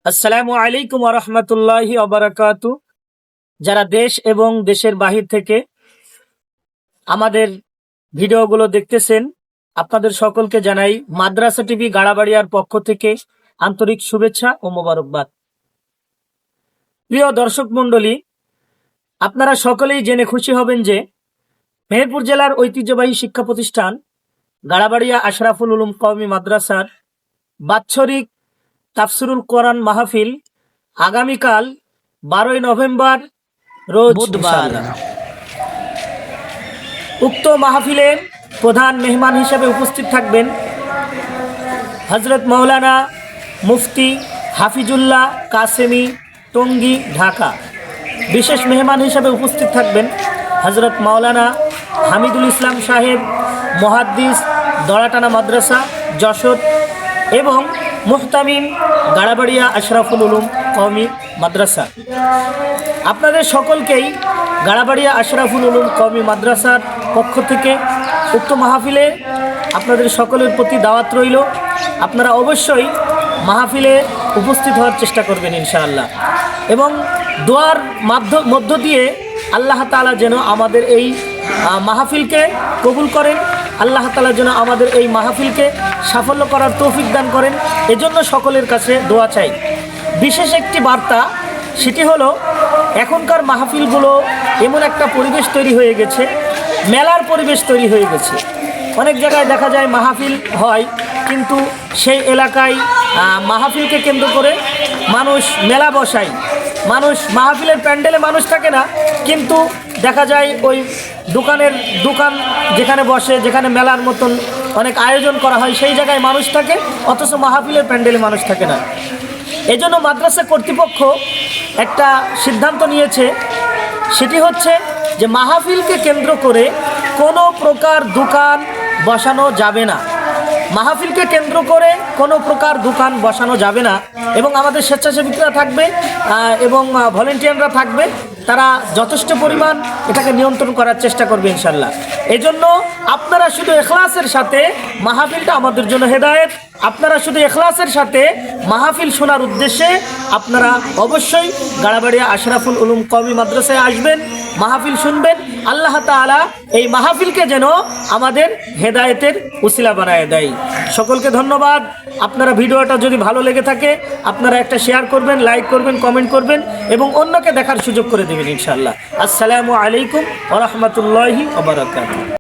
আসসালামু আলাইকুম ওয়া রাহমাতুল্লাহি ওয়া বারাকাতু। যারা দেশ এবং দেশের বাহির থেকে আমাদের ভিডিওগুলো দেখতেছেন, আপনাদের সকলকে জানাই মাদ্রাসা টিভি গাড়াবাড়িয়ার পক্ষ থেকে আন্তরিক শুভেচ্ছা ও মোবারকবাদ। প্রিয় দর্শক মণ্ডলী, আপনারা সকলেই জেনে খুশি হবেন যে মেহেরপুর জেলার ঐতিহ্যবাহী শিক্ষা প্রতিষ্ঠান গাড়াবাড়িয়া আশরাফুল উলুম কওমি মাদ্রাসার বাৎসরিক তাফসিরুল কোরআন মাহফিল আগামীকাল 12 নভেম্বর রোজ বুধবার। উক্ত মাহফিলের প্রধান মেহমান হিসেবে উপস্থিত থাকবেন হযরত মাওলানা মুফতি হাফিজুল্লাহ কাসেমি, টঙ্গী, ঢাকা। বিশেষ মেহমান হিসেবে উপস্থিত থাকবেন হযরত মাওলানা হামিদুল ইসলাম সাহেব, মুহাদ্দিস, দড়াটানা মাদ্রাসা, যশোর এবং মুহতামিম গাড়াবাড়িয়া আশরাফুল উলুম কওমি মাদ্রাসা। আপনাদের সকলকেই গাড়াবাড়িয়া আশরাফুল উলুম কওমি মাদ্রাসার পক্ষ থেকে উক্ত মাহফিলে আপনাদের সকলের প্রতি দাওয়াত রইল। আপনারা অবশ্যই মাহফিলে উপস্থিত হওয়ার চেষ্টা করবেন ইনশাআল্লাহ, এবং দোয়ার মধ্য দিয়ে আল্লাহ তাআলা যেন আমাদের এই মাহফিলকে কবুল করেন, আল্লাহ তাআলা যেন আমাদের এই মাহফিলকে সাফল্য করার তৌফিক দান করেন, এজন্য সকলের কাছে দোয়া চাই। বিশেষ একটি বার্তা, সেটি হলো এখনকার মাহফিলগুলো এমন একটা পরিবেশ তৈরি হয়ে গেছে, মেলার পরিবেশ তৈরি হয়ে গেছে। অনেক জায়গায় দেখা যায় মাহফিল হয়, কিন্তু সেই এলাকায় মাহফিলকে কেন্দ্র করে মানুষ মেলা বসায়। মানুষ মাহফিলের প্যান্ডেলে মানুষ থাকে না, কিন্তু দেখা যায় ওই দোকান যেখানে বসে, যেখানে মেলার মতন অনেক আয়োজন করা হয়, সেই জায়গায় মানুষ থাকে, অথচ মাহফিলের প্যান্ডেলে মানুষ থাকে না। এজন্য মাদ্রাসা কর্তৃপক্ষ একটা সিদ্ধান্ত নিয়েছে, সেটি হচ্ছে যে মাহফিলকে কেন্দ্র করে কোনো প্রকার দোকান বসানো যাবে না। মাহফিলকে কেন্দ্র করে কোনো প্রকার দোকান বসানো যাবে না, এবং আমাদের স্বেচ্ছাসেবীরা থাকবে এবং ভলেন্টিয়াররা থাকবে, তারা যথেষ্ট পরিমাণ এটাকে নিয়ন্ত্রণ করার চেষ্টা করবে ইনশাল্লাহ। এজন্য আপনারা শুধু ইখলাসের সাথে, মাহফিলটা আমাদের জন্য হেদায়েত, আপনারা শুধু ইখলাসের সাথে মাহফিল শোনার উদ্দেশ্যে আপনারা অবশ্যই গাড়াবাড়িয়া আশরাফুল উলুম কওমি মাদ্রাসায় আসবেন, মাহফিল শুনবেন। আল্লাহ তাআলা এই মাহফিলকে যেন আমাদের হেদায়েতের উসিলা বানায় দেয়। সকলকে ধন্যবাদ। আপনারা ভিডিওটা যদি ভালো লেগে থাকে আপনারা একটা শেয়ার করবেন, লাইক করবেন, কমেন্ট করবেন এবং অন্যকে দেখার সুযোগ করে দেবেন ইনশাআল্লাহ। আসসালামু আলাইকুম ওয়া রাহমাতুল্লাহি ওয়া বারাকাতুহু।